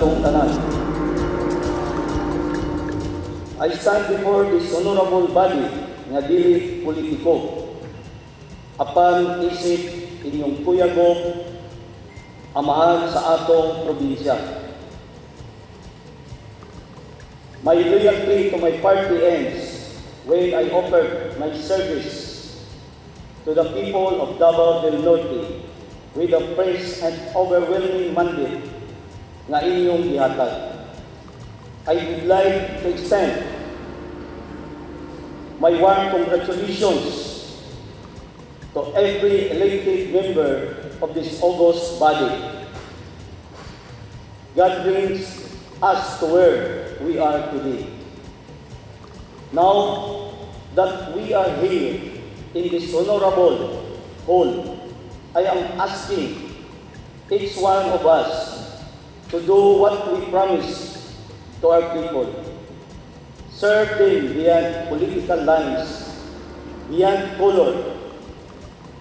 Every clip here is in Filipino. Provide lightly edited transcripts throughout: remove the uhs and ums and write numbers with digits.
atong tanan. I stand before this honorable body nga dili politiko. Apan isip inyong kuyagog amahan sa atong probinsya. My loyalty to my party ends when I offer my service to the people of Davao del Norte with a fresh and overwhelming mandate na inyong gihatag. I would like to extend my warm congratulations to every elected member of this august body. God brings us to where we are today. Now that we are here in this honorable hall, I am asking each one of us to do what we promise to our people. Serve them beyond political lines, beyond color,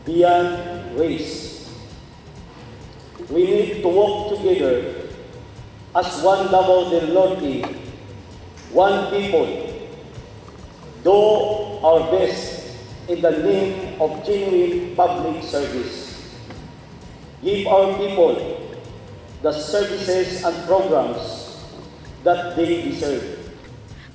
beyond race. We need to work together as one Davao del Norte, one people, do our best in the name of genuine public service. Give our people the services and programs that they deserve.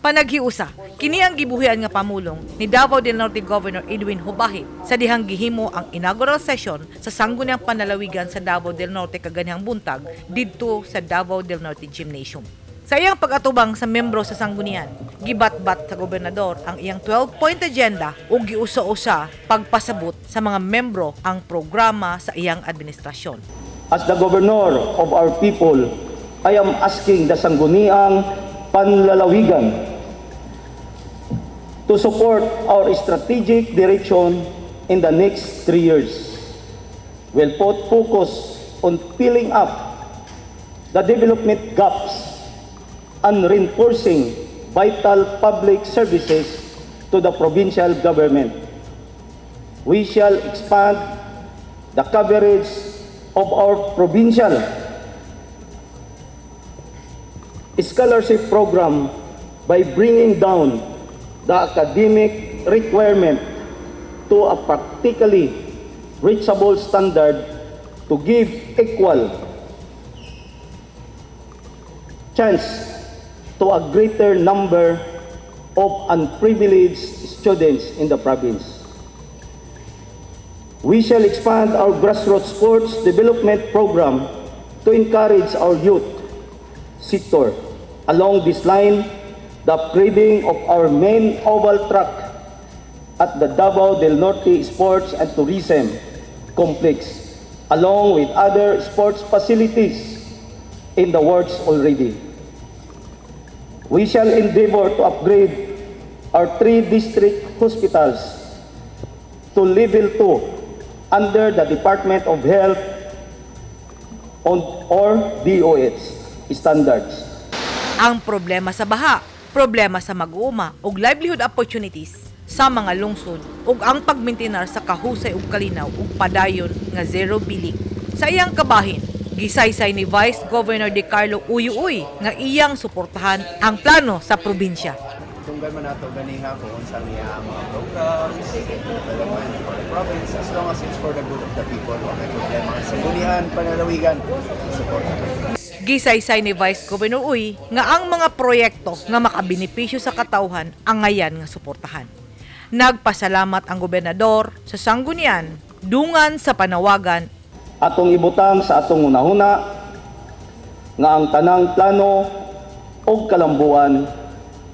Panaghiusa, kini ang gibuhian nga pamulong ni Davao del Norte Governor Edwin Hobahit sa dihang gihimo ang inaugural session sa Sangguniang Panalawigan sa Davao del Norte kaganyang buntag didto sa Davao del Norte Gymnasium. Sa iyang pag-atubang sa membro sa sanggunian, gibat-bat sa gobernador ang iyang 12-point agenda ug giusa-usa pagpasabot sa mga membro ang programa sa iyang administrasyon. As the governor of our people, I am asking the Sangguniang Panlalawigan to support our strategic direction in the next 3 years. We'll put focus on filling up the development gaps and reinforcing vital public services to the provincial government. We shall expand the coverage of our provincial scholarship program by bringing down the academic requirement to a practically reachable standard to give equal chance to a greater number of unprivileged students in the province. We shall expand our grassroots sports development program to encourage our youth sector. Along this line, the upgrading of our main oval track at the Davao del Norte Sports and Tourism Complex, along with other sports facilities in the works already. We shall endeavor to upgrade our 3 district hospitals to level 2 under the Department of Health or DOH standards. Ang problema sa baha, problema sa mag-uuma ug livelihood opportunities sa mga lungsod ug ang pagmintinar sa kahusay ug kalinaw ug padayon nga zero bilik. Sa iyang kabahin, gisaysay ni Vice Governor De Carlo Uyuoy nga iyang suportahan ang plano sa probinsya. Tunggal man nato ganiha kung sa niya mga programs, development for the province, as long as it's for the good of the people. Okay, problema sa Sangguniang Panlalawigan, support. Gisaysay ni Vice Governor Uy nga ang mga proyekto nga makabenepisyo sa katawhan ang ngayan nga suportahan. Nagpasalamat ang gobernador sa sanggunian dungan sa panawagan Atong ibutang sa atong unahuna nga ang tanang plano o kalambuan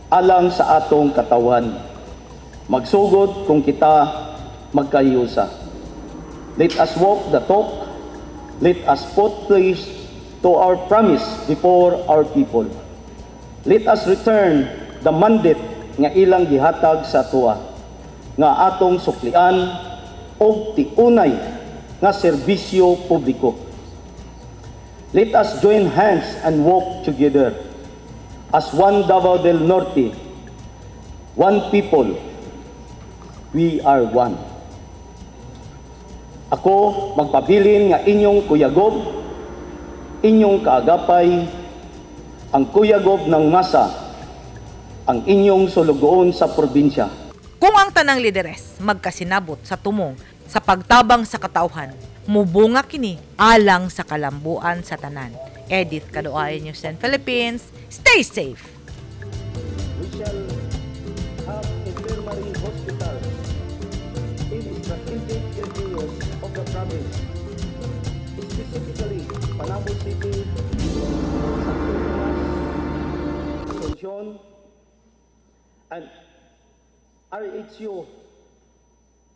alang sa atong katawan. Magsugod kung kita magkayusa. Let us walk the talk. Let us put place to our promise before our people. Let us return the mandate nga ilang gihatag sa tuwa nga atong suklian og tiunay nga serbisyo publiko. Let us join hands and walk together as one Davao del Norte, one people. We are one. Ako magpabilin nga inyong kuyagob, inyong kaagapay, ang kuyagob ng masa ang inyong sulugoon sa probinsya. Kung ang tanang lideres magkasinabot sa tumong sa pagtabang sa katauhan, mubunga kini alang sa kalambuan sa tanan. Edith Caduayo, News 10 Philippines. Stay safe! We shall have infirmary hospital in strategic areas of the province, specifically Panabo City, Asuncion, and RHU